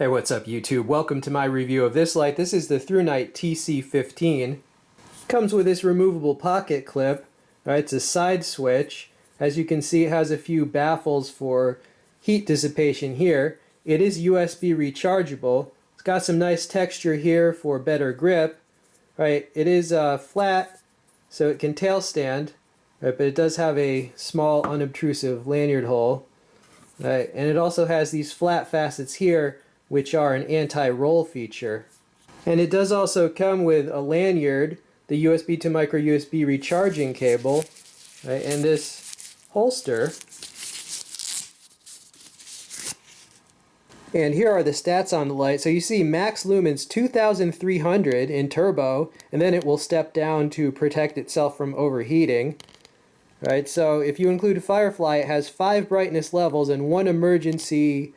Hey, what's up YouTube? Welcome to my review of this light. This is the Thrunite TC15. Comes with this removable pocket clip. It's a side switch. As you can see, it has a few baffles for heat dissipation here. It is USB rechargeable. It's got some nice texture here for better grip. It is flat, so it can tail stand, but it does have a small unobtrusive lanyard hole. And it also has these flat facets here, which are an anti-roll feature. And it does also come with a lanyard, the USB to micro USB recharging cable, and this holster. And here are the stats on the light. So you see max lumens 2300 in turbo, and then it will step down to protect itself from overheating. So if you include Firefly, it has 5 brightness levels and 1 emergency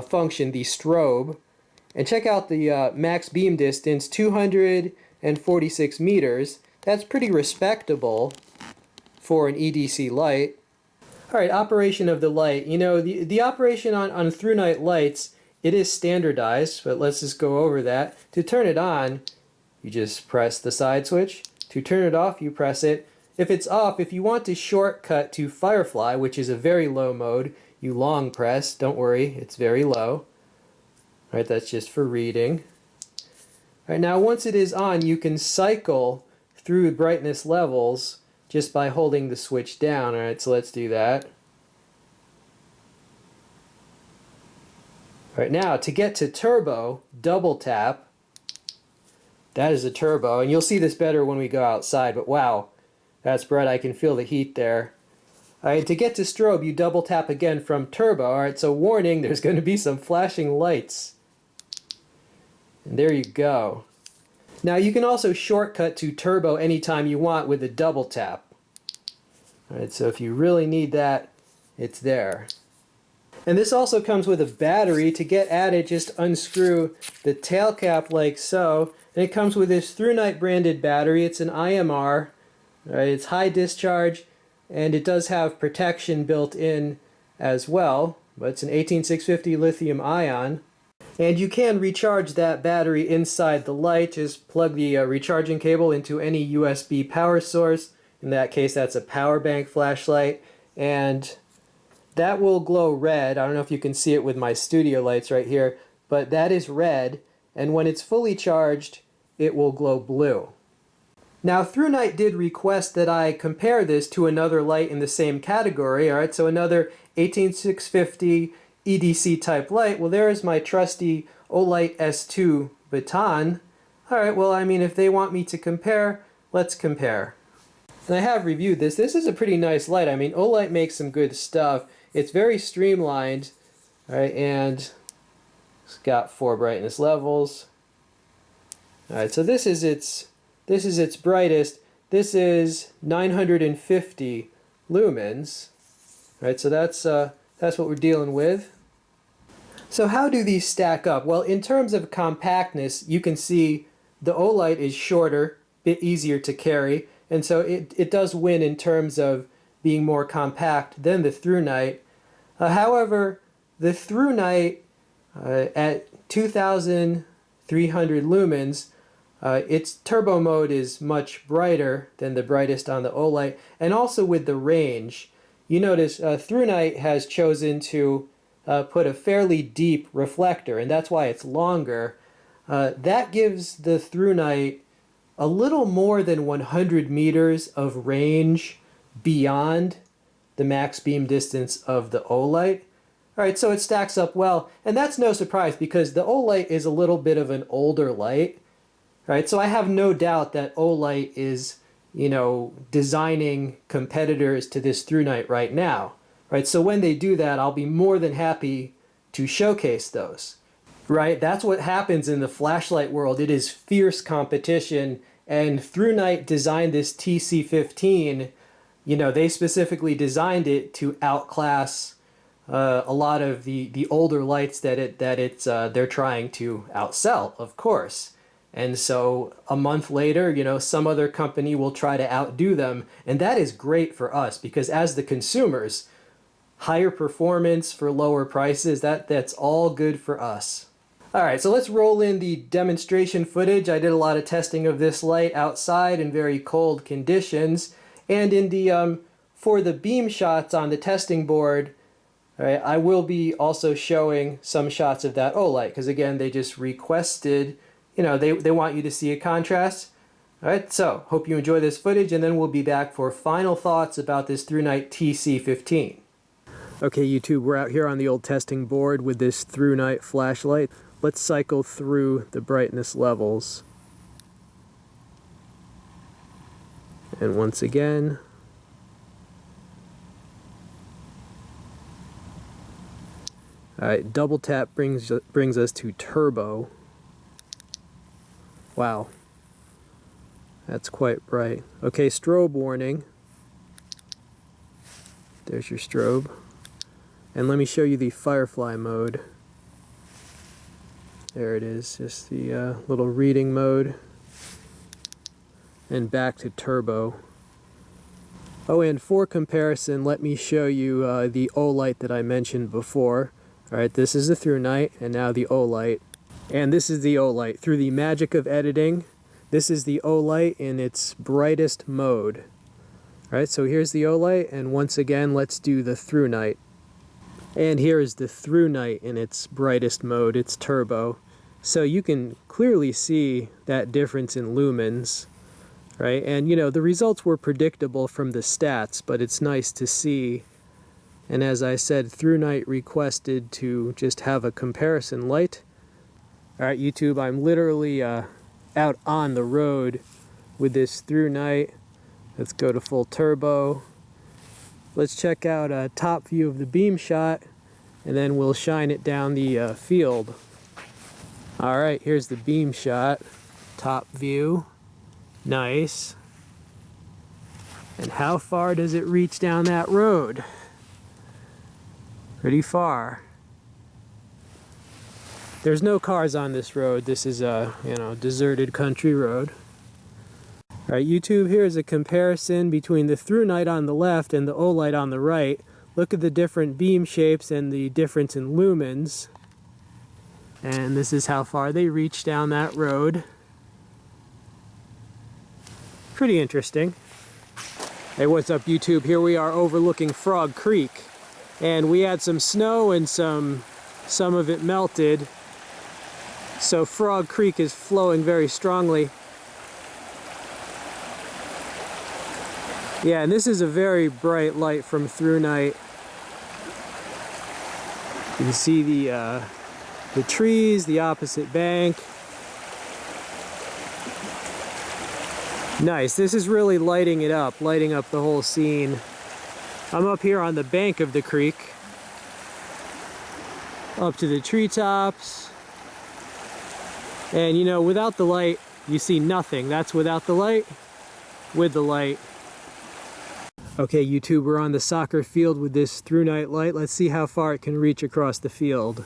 function, the strobe. And check out the max beam distance, 246 meters. That's pretty respectable for an EDC light. Alright, operation of the light. You know, the operation on Thrunite lights, it is standardized, but let's just go over that. To turn it on, you just press the side switch. To turn it off, you press it. If it's off, if you want to shortcut to Firefly, which is a very low mode, you long press. Don't worry, it's very low. That's just for reading. Now once it is on, you can cycle through brightness levels just by holding the switch down. So let's do that. Now to get to turbo, double tap. That is a turbo, and you'll see this better when we go outside, but wow, that's bright. I can feel the heat there. To get to strobe, you double tap again from turbo. So warning, there's going to be some flashing lights. And there you go. Now you can also shortcut to turbo anytime you want with a double tap. So if you really need that, it's there. And this also comes with a battery. To get at it, just unscrew the tail cap like so. And it comes with this Thrunite branded battery. It's an IMR. It's high discharge, and it does have protection built in as well, but it's an 18650 lithium ion. And you can recharge that battery inside the light. Just plug the recharging cable into any USB power source. In that case, that's a power bank flashlight, and that will glow red. I don't know if you can see it with my studio lights right here, but that is red, and when it's fully charged, it will glow blue. Now, Thrunite did request that I compare this to another light in the same category. So another 18650 EDC type light. Well, there is my trusty Olight S2 baton. Well, I mean, if they want me to compare, let's compare. And I have reviewed this. This is a pretty nice light. I mean, Olight makes some good stuff. It's very streamlined, and it's got 4 brightness levels. So this is its brightest. This is 950 lumens. So that's what we're dealing with. So how do these stack up? Well, in terms of compactness, you can see the Olight is shorter, bit easier to carry, and so it does win in terms of being more compact than the Thrunite. However, the Thrunite at 2300 lumens, its turbo mode is much brighter than the brightest on the Olight, and also with the range. You notice Thrunite has chosen to put a fairly deep reflector, and that's why it's longer. That gives the Thrunite a little more than 100 meters of range beyond the max beam distance of the Olight. So it stacks up well, and that's no surprise because the Olight is a little bit of an older light. So I have no doubt that Olight is, designing competitors to this Thrunite right now. So when they do that, I'll be more than happy to showcase those. That's what happens in the flashlight world. It is fierce competition, and Thrunite designed this TC15. They specifically designed it to outclass a lot of the older lights that they're trying to outsell, of course. And so a month later, some other company will try to outdo them. And that is great for us because as the consumers, higher performance for lower prices, that's all good for us. Alright, so let's roll in the demonstration footage. I did a lot of testing of this light outside in very cold conditions. And in the for the beam shots on the testing board, alright, I will be also showing some shots of that O-light, because again, they just requested, you know, they want you to see a contrast. Alright, so hope you enjoy this footage, and then we'll be back for final thoughts about this Thrunite TC15. Okay, YouTube, we're out here on the old testing board with this Thrunite flashlight. Let's cycle through the brightness levels. And once again, alright, double tap brings us to turbo. Wow, that's quite bright. Okay, strobe warning. There's your strobe. And let me show you the firefly mode. There it is, just the little reading mode. And back to turbo. Oh, and for comparison, let me show you the O-light that I mentioned before. Alright, this is the Thrunite, and now the O-light. And this is the O-light. Through the magic of editing, this is the O-light in its brightest mode. Alright, so here's the O-light, and once again, let's do the Thrunite. And here is the Thrunite in its brightest mode, its turbo. So you can clearly see that difference in lumens, right? And you know, the results were predictable from the stats, but it's nice to see. And as I said, Thrunite requested to just have a comparison light. Alright, YouTube, I'm literally out on the road with this Thrunite. Let's go to full turbo. Let's check out a top view of the beam shot, and then we'll shine it down the field. Alright, here's the beam shot. Top view. Nice. And how far does it reach down that road? Pretty far. There's no cars on this road. This is a, you know, deserted country road. Alright, YouTube, here's a comparison between the Thrunite on the left and the O-light on the right. Look at the different beam shapes and the difference in lumens. And this is how far they reach down that road. Pretty interesting. Hey, what's up, YouTube? Here we are overlooking Frog Creek. And we had some snow and some of it melted. So Frog Creek is flowing very strongly. Yeah, and this is a very bright light from Thrunite. You can see the trees, the opposite bank. Nice, this is really lighting it up, lighting up the whole scene. I'm up here on the bank of the creek, up to the treetops. And you know, without the light, you see nothing. That's without the light. With the light. Okay, YouTube, we're on the soccer field with this Thrunite light. Let's see how far it can reach across the field.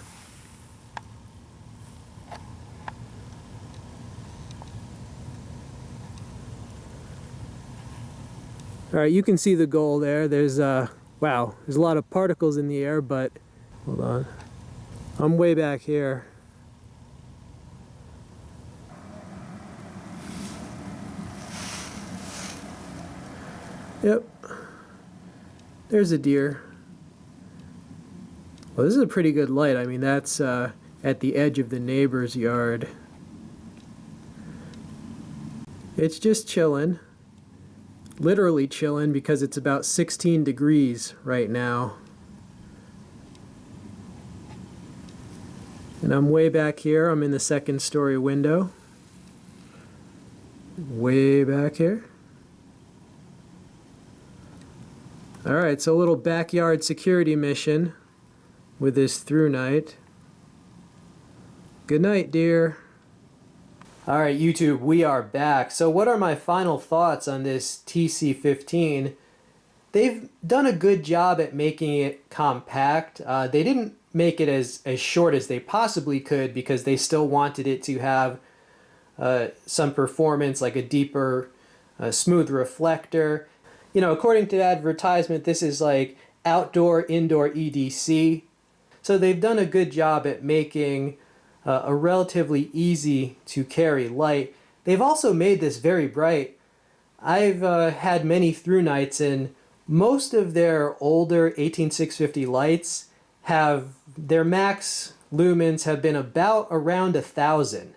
Alright, you can see the goal there. There's wow, there's a lot of particles in the air, but hold on. I'm way back here. Yep. There's a deer. Well, this is a pretty good light. I mean, that's at the edge of the neighbor's yard. It's just chilling. Literally chilling because it's about 16 degrees right now. And I'm way back here. I'm in the second story window. Way back here. Alright, so a little backyard security mission with this Thrunite. Good night, dear. Alright, YouTube, we are back. So what are my final thoughts on this TC15? They've done a good job at making it compact. They didn't make it as short as they possibly could because they still wanted it to have some performance, like a deeper, smooth reflector. You know, according to the advertisement, this is like outdoor, indoor EDC. So they've done a good job at making a relatively easy to carry light. They've also made this very bright. I've had many Thrunites, and most of their older 18650 lights have their max lumens have been about around 1,000.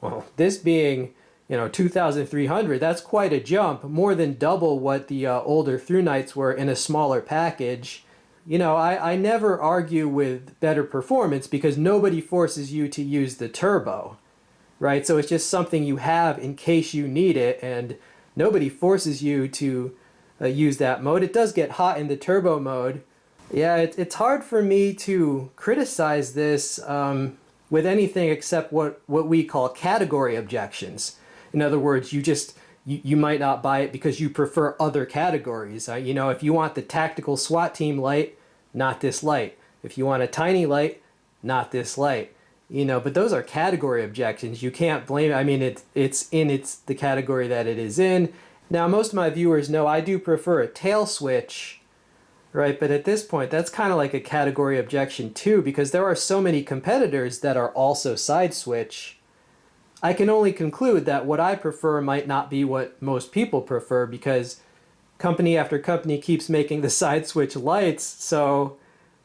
Well, this being 2,300, that's quite a jump, more than double what the older Thrunites were in a smaller package. I never argue with better performance because nobody forces you to use the turbo, right? So it's just something you have in case you need it, and nobody forces you to use that mode. It does get hot in the turbo mode. Yeah, it's hard for me to criticize this with anything except what we call category objections. In other words, you might not buy it because you prefer other categories. If you want the tactical SWAT team light, not this light. If you want a tiny light, not this light. But those are category objections. You can't blame it. I mean, it's the category that it is in. Now, most of my viewers know I do prefer a tail switch, right? But at this point, that's kind of like a category objection too, because there are so many competitors that are also side switch. I can only conclude that what I prefer might not be what most people prefer, because company after company keeps making the side switch lights. So,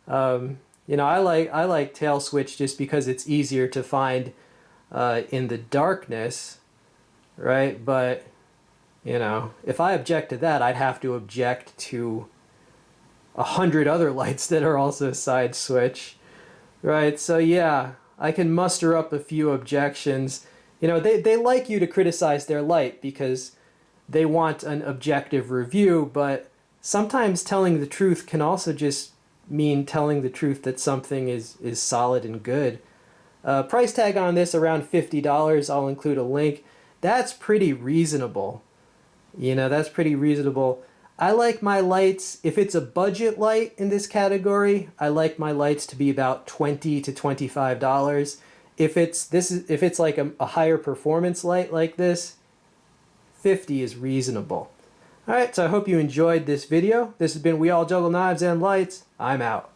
I like tail switch just because it's easier to find in the darkness, right? But, if I object to that, I'd have to object to 100 other lights that are also side switch, right? So yeah, I can muster up a few objections. They like you to criticize their light because they want an objective review, but sometimes telling the truth can also just mean telling the truth that something is solid and good. Price tag on this around $50. I'll include a link. That's pretty reasonable. That's pretty reasonable. I like my lights, if it's a budget light in this category, I like my lights to be about $20 to $25. If it's like a higher performance light like this, $50 is reasonable. Alright, so I hope you enjoyed this video. This has been We All Juggle Knives and Lights. I'm out.